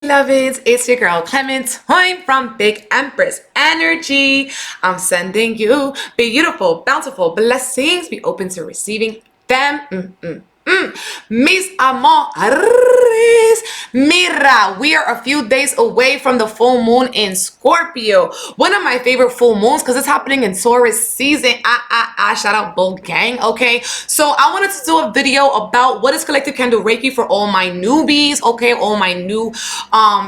Beloveds, it's your girl Clementine from Big Empress Energy. I'm sending you beautiful, bountiful blessings. Be open to receiving them. Mis amores, mira, we are a few days away from the full moon in Scorpio. One of my favorite full moons because it's happening in Taurus season. Shout out Bull Gang, okay? So I wanted to do a video about what is collective candle Reiki for all my newbies, okay? All my new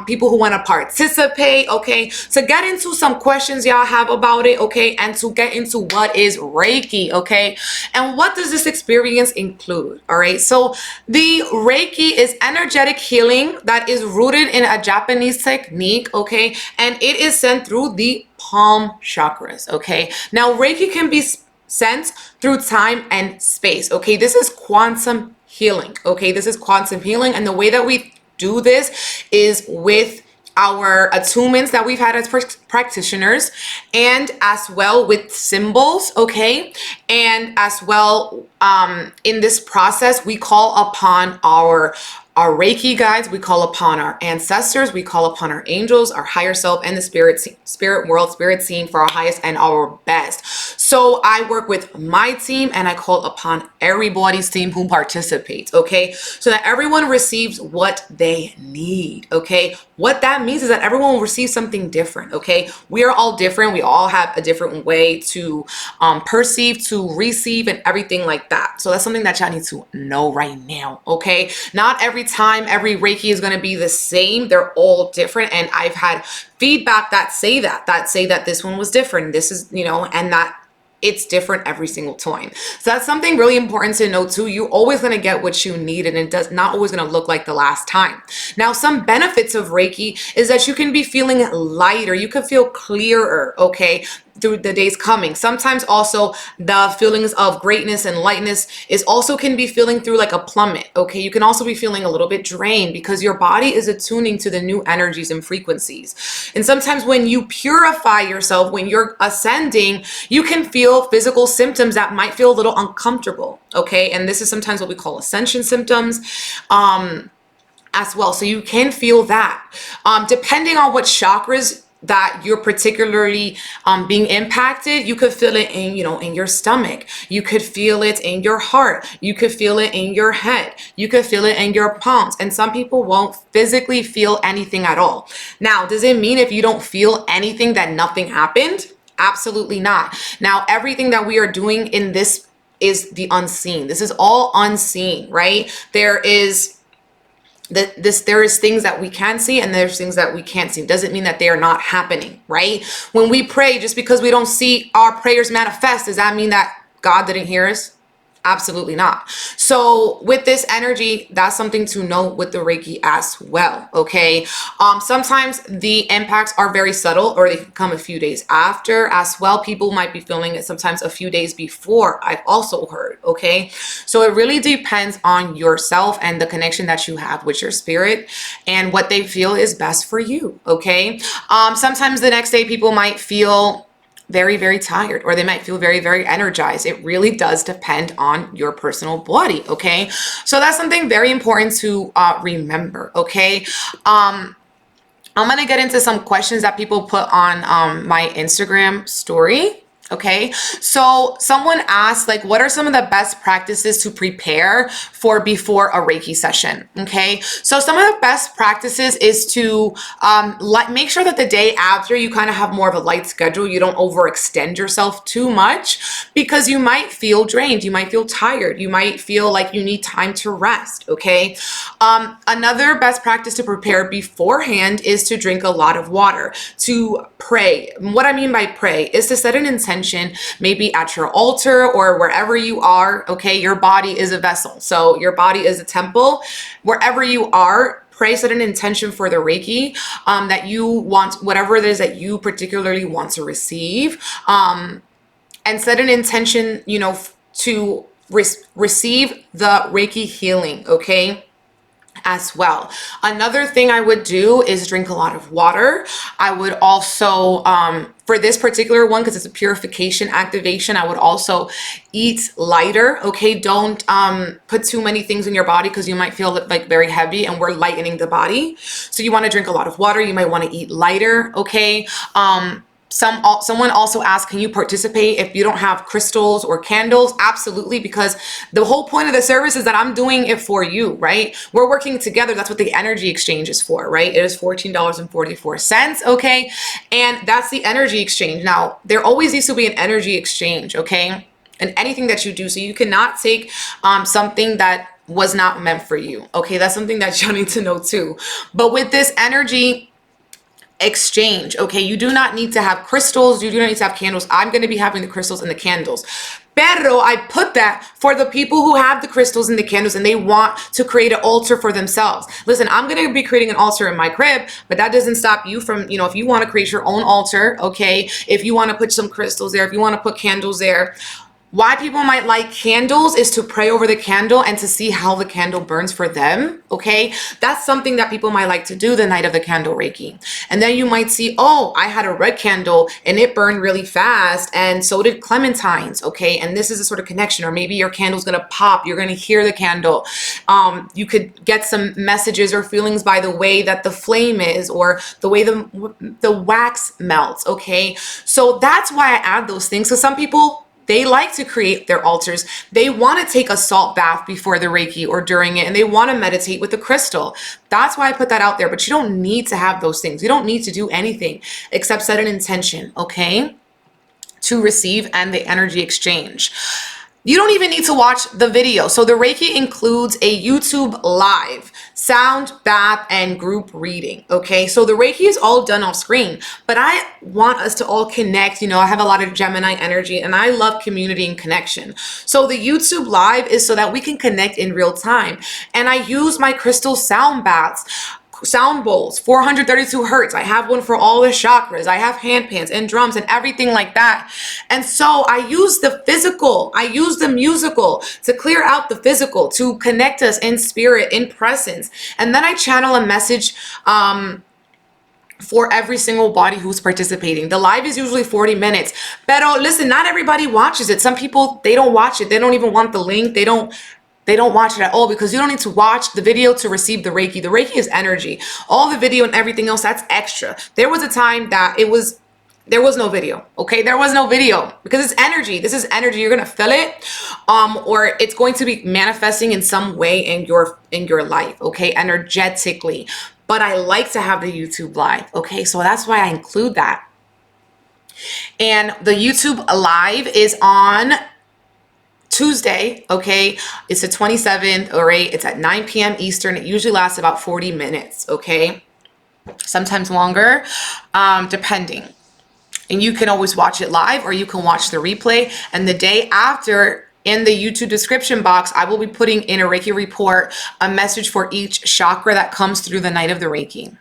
people who want to participate, okay? To get into some questions y'all have about it, okay? And to get into what is Reiki, okay? And what does this experience include, all right? So the Reiki is energetic healing that is rooted in a Japanese technique, okay? And it is sent through the palm chakras, okay? Now, Reiki can be sent through time and space, okay? This is quantum healing, okay? This is quantum healing, and the way that we do this is with our attunements that we've had as practitioners, and as well with symbols, okay? And as well, in this process, we call upon our Reiki guides, we call upon our ancestors, we call upon our angels, our higher self, and the spirit world, spirit team for our highest and our best. So I work with my team and I call upon everybody's team who participates, okay? So that everyone receives what they need, okay? What that means is that everyone will receive something different, okay? We are all different. We all have a different way to perceive, to receive, and everything like that. So that's something that y'all need to know right now, okay? Not every time every Reiki is going to be the same. They're all different, and I've had feedback that say that this one was different, this is, you know, and that it's different every single time. So that's something really important to know too. You're always going to get what you need, and it does not always going to look like the last time. Now, some benefits of Reiki is that you can be feeling lighter, you can feel clearer, okay, through the days coming. Sometimes also the feelings of greatness and lightness is also can be feeling through like a plummet, okay? You can also be feeling a little bit drained because your body is attuning to the new energies and frequencies. And sometimes when you purify yourself, when you're ascending, you can feel physical symptoms that might feel a little uncomfortable, okay? And this is sometimes what we call ascension symptoms. As well. So you can feel that. Depending on what chakras that you're particularly being impacted, you could feel it in, you know, in your stomach. You could feel it in your heart. You could feel it in your head. You could feel it in your palms. And some people won't physically feel anything at all. Now, does it mean if you don't feel anything that nothing happened? Absolutely not. Now, everything that we are doing in this is the unseen. This is all unseen, right? There is things that we can see and there's things that we can't see. It doesn't mean that they are not happening, right? When we pray, just because we don't see our prayers manifest, does that mean that God didn't hear us? Absolutely not. So with this energy, that's something to know with the Reiki as well, okay? Sometimes the impacts are very subtle, or they can come a few days after as well. People might be feeling it sometimes a few days before, I've also heard, okay? So it really depends on yourself and the connection that you have with your spirit and what they feel is best for you, okay? Sometimes the next day people might feel very, very tired, or they might feel very, very energized. It really does depend on your personal body, okay? So that's something very important to remember, okay? I'm gonna get into some questions that people put on my Instagram story. Okay, so someone asked, like, what are some of the best practices to prepare for before a Reiki session? Okay, so some of the best practices is to make sure that the day after you kind of have more of a light schedule. You don't overextend yourself too much because you might feel drained. You might feel tired. You might feel like you need time to rest. Okay, another best practice to prepare beforehand is to drink a lot of water, to pray. What I mean by pray is to set an intention, maybe at your altar or wherever you are, okay? Your body is a vessel. So your body is a temple. Wherever you are, pray, set an intention for the Reiki that you want, whatever it is that you particularly want to receive, and set an intention, you know, to receive the Reiki healing, okay? As well. Another thing I would do is drink a lot of water. I would also For this particular one, because it's a purification activation, I would also eat lighter, okay? Don't put too many things in your body because you might feel like very heavy, and we're lightening the body. So you want to drink a lot of water. You might want to eat lighter, okay? Someone also asked, can you participate if you don't have crystals or candles? Absolutely, because the whole point of the service is that I'm doing it for you, right? We're working together. That's what the energy exchange is for, right? It is $14.44, okay? And that's the energy exchange. Now, there always needs to be an energy exchange, okay? And anything that you do. So you cannot take something that was not meant for you, okay? That's something that you need to know too. But with this energy exchange, okay, you do not need to have crystals, you do not need to have candles. I'm going to be having the crystals and the candles, pero I put that for the people who have the crystals and the candles and they want to create an altar for themselves. Listen, I'm going to be creating an altar in my crib, but that doesn't stop you from, if you want to create your own altar, okay, if you want to put some crystals there, if you want to put candles there. Why people might like candles is to pray over the candle and to see how the candle burns for them, okay? That's something that people might like to do the night of the candle Reiki. And then you might see, oh, I had a red candle and it burned really fast, and so did clementines, okay? And this is a sort of connection. Or maybe your candle's gonna pop, you're gonna hear the candle. You could get some messages or feelings by the way that the flame is, or the way the wax melts, okay? So that's why I add those things. So some people, they like to create their altars. They want to take a salt bath before the Reiki or during it, and they want to meditate with the crystal. That's why I put that out there. But you don't need to have those things. You don't need to do anything except set an intention, okay, to receive and the energy exchange. You don't even need to watch the video. So the Reiki includes a YouTube live, sound, bath, and group reading, okay? So the Reiki is all done off screen, but I want us to all connect. I have a lot of Gemini energy and I love community and connection. So the YouTube live is so that we can connect in real time. And I use my crystal sound baths, sound bowls, 432 hertz. I have one for all the chakras. I have hand pans and drums and everything like that. And so I use the physical, I use the musical to clear out the physical, to connect us in spirit, in presence. And then I channel a message for every single body who's participating. The live is usually 40 minutes. But listen, not everybody watches it. Some people, they don't watch it. They don't even want the link. They don't watch it at all, because you don't need to watch the video to receive the Reiki. The Reiki is energy. All the video and everything else, that's extra. There was a time that there was no video, okay? There was no video because it's energy. This is energy. You're going to feel it, or it's going to be manifesting in some way in your life, okay? Energetically. But I like to have the YouTube live, okay? So that's why I include that. And the YouTube live is on Tuesday, okay? It's the 27th, all right? It's at 9 p.m. Eastern. It usually lasts about 40 minutes, okay? Sometimes longer, depending. And you can always watch it live, or you can watch the replay. And the day after, in the YouTube description box, I will be putting in a Reiki report, a message for each chakra that comes through the night of the Reiki.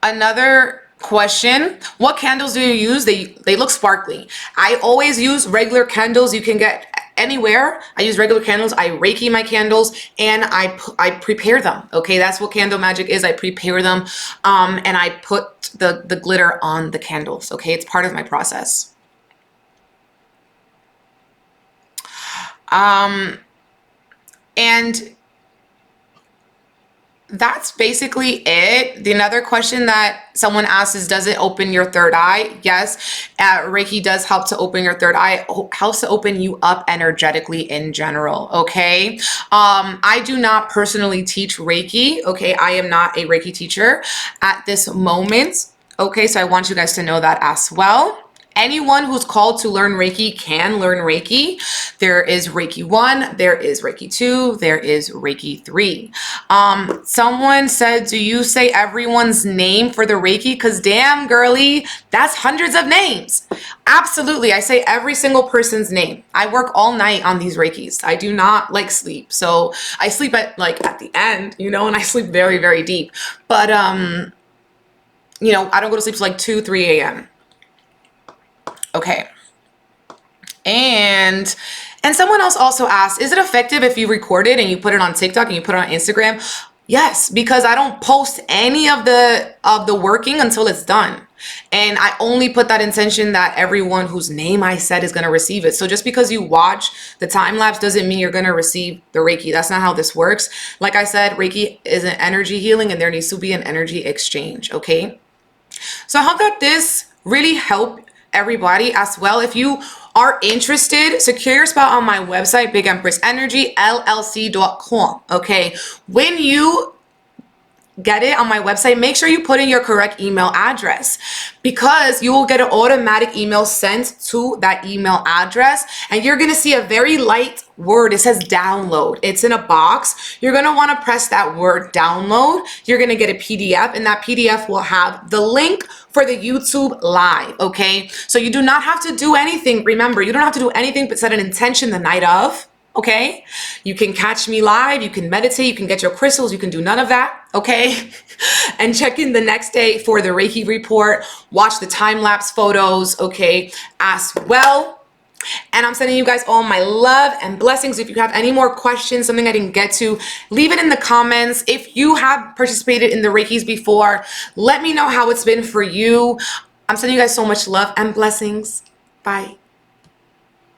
Another question, what candles do you use? They look sparkly. I always use regular candles you can get anywhere. I use regular candles. I Reiki my candles and I prepare them. Okay, that's what candle magic is. I prepare them and I put the glitter on the candles. Okay, it's part of my process. And that's basically it. The another question that someone asks is, does it open your third eye? Yes, Reiki does help to open your third eye, helps to open you up energetically in general, okay? I do not personally teach Reiki, okay? I am not a Reiki teacher at this moment, okay? So I want you guys to know that as well. Anyone who's called to learn Reiki can learn Reiki. There is Reiki 1, there is Reiki 2, there is Reiki 3. Someone said, do you say everyone's name for the Reiki? Because damn, girly, that's hundreds of names. Absolutely, I say every single person's name. I work all night on these Reikis. I do not like sleep. So I sleep at the end, and I sleep very, very deep. But, I don't go to sleep till 2, 3 a.m. Okay. And someone else also asked, is it effective if you record it and you put it on TikTok and you put it on Instagram? Yes, because I don't post any of the working until it's done. And I only put that intention that everyone whose name I said is going to receive it. So just because you watch the time lapse doesn't mean you're going to receive the Reiki. That's not how this works. Like I said, Reiki is an energy healing and there needs to be an energy exchange, okay? So I hope that this really helped everybody as well. If you are interested, secure your spot on my website, bigempressenergyllc.com. Okay. When you get it on my website, make sure you put in your correct email address because you will get an automatic email sent to that email address and you're going to see a very light word. It says download. It's in a box. You're going to want to press that word download. You're going to get a PDF and that PDF will have the link for the YouTube live. Okay. So you do not have to do anything. Remember, you don't have to do anything but set an intention the night of. Okay, you can catch me live, you can meditate, you can get your crystals, you can do none of that, okay? And check in the next day for the Reiki report, watch the time-lapse photos, okay, as well. And I'm sending you guys all my love and blessings. If you have any more questions, something I didn't get to, leave it in the comments. If you have participated in the Reikis before, let me know how it's been for you. I'm sending you guys so much love and blessings. Bye.